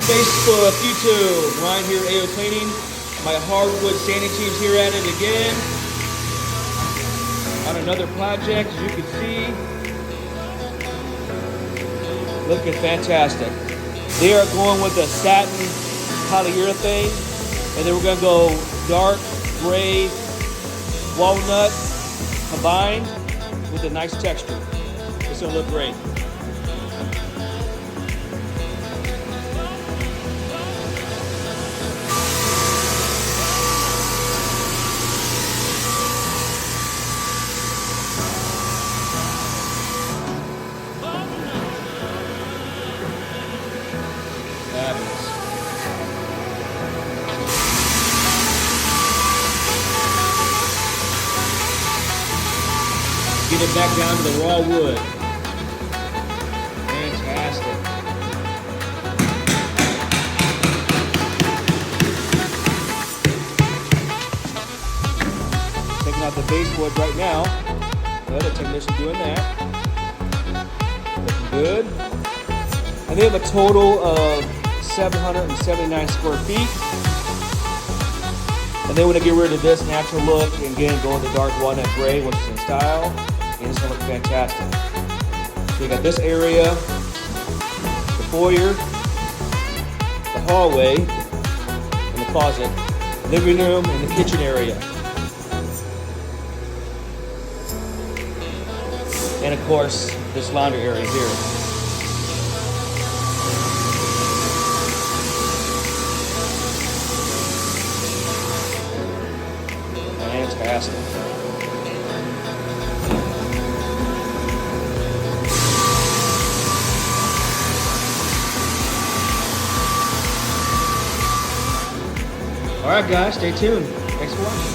Facebook, YouTube, Ryan here, AOCleaning. My hardwood sanding team's here at it again on another project, as you can see. Looking fantastic. They are going with a satin polyurethane, and then we're going to go dark gray walnut combined with a nice texture. It's going to look great. Fabulous. Get it back down to the raw wood. Fantastic. Taking out the baseboard right now. The other technician doing that. Looking good. And they have a total of 779 square feet. And then when I get rid of this natural look and again go into dark walnut gray, which is in style, and it's gonna look fantastic. So you got this area, the foyer, the hallway, and the closet, living room, and the kitchen area. And of course, this laundry area here. Fantastic. All right, guys, stay tuned. Thanks for watching.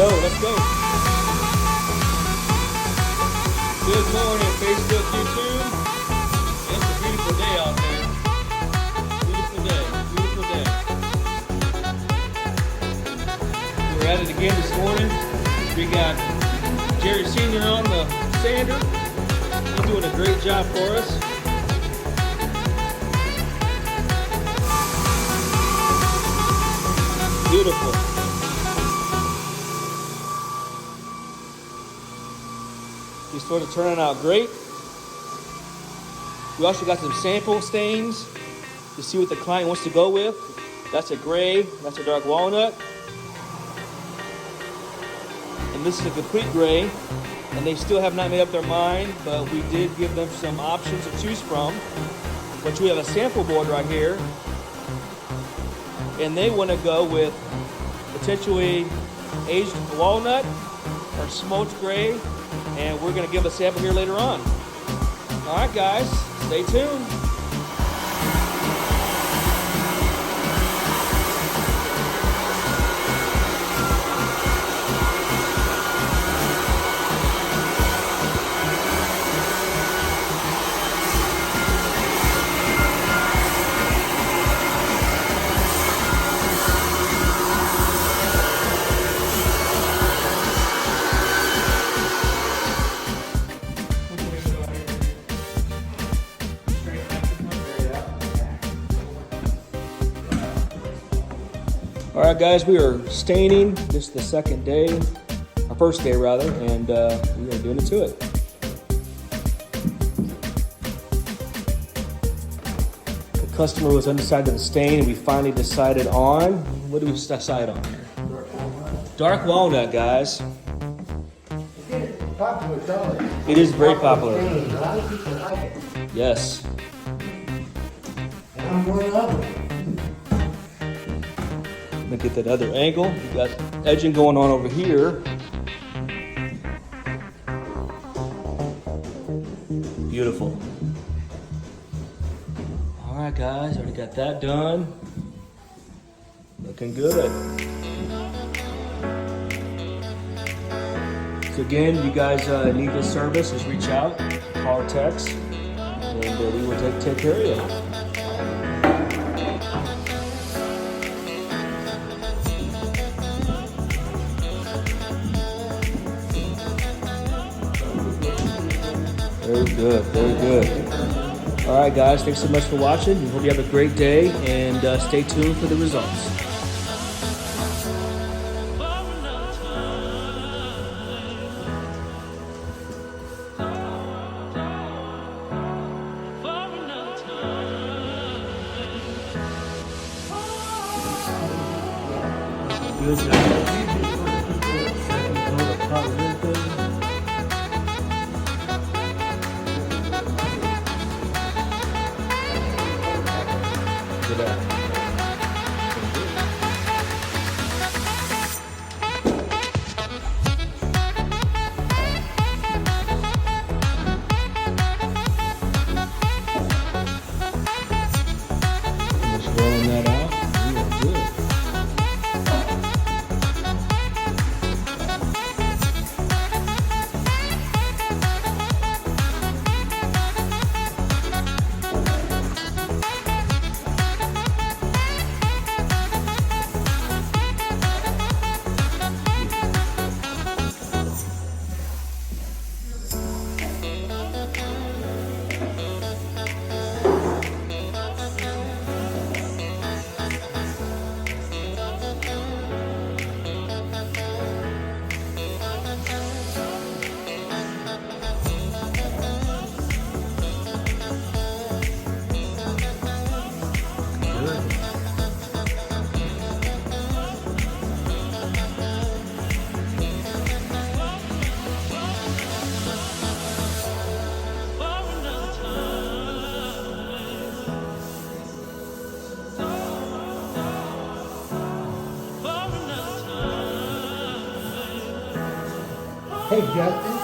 Let's go. Good morning, Facebook, YouTube. It's a beautiful day out there. Beautiful day, beautiful day. We're at it again this morning. We got Jerry Sr. on the sander. He's doing a great job for us. Beautiful. These sort of turning out great. We also got some sample stains to see what the client wants to go with. That's a gray, that's a dark walnut. And this is a complete gray. And they still have not made up their mind, but we did give them some options to choose from. But we have a sample board right here. And they want to go with potentially aged walnut or smoked gray. And we're going to give a sample here later on. All right, guys, stay tuned. All right, guys, we are staining. This is the second day, our first day rather, and we are doing it to it. The customer was undecided on the stain, and we finally decided on, what did we decide on here? Dark walnut, guys. popular color. It is very popular. A lot of people like it. Yes. And I'm one of them. Let me get that other angle. You got edging going on over here. Beautiful. All right, guys, already got that done. Looking good. So again, you guys need this service, just reach out, call or text, and we will take care of you. Very good, very good. All right, guys, thanks so much for watching. We hope you have a great day, and stay tuned for the results. Good job. Just rolling that out. We are good. Hey, Justin.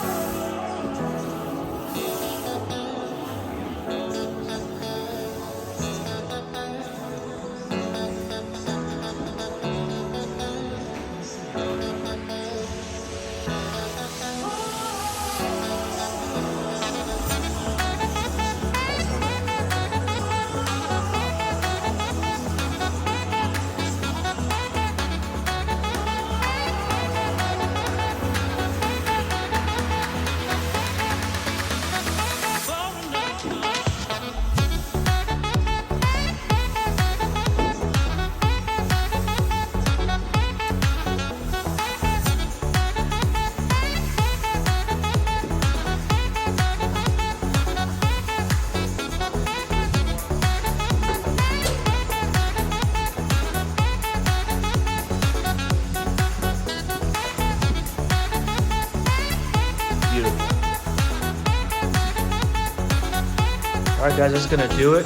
All right, guys, that's gonna do it.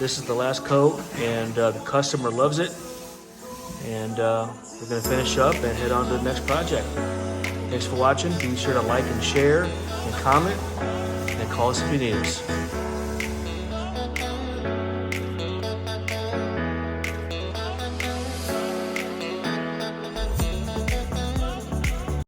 This is the last coat, and the customer loves it. And we're gonna finish up and head on to the next project. Thanks for watching. Be sure to like and share and comment, and call us if you need us.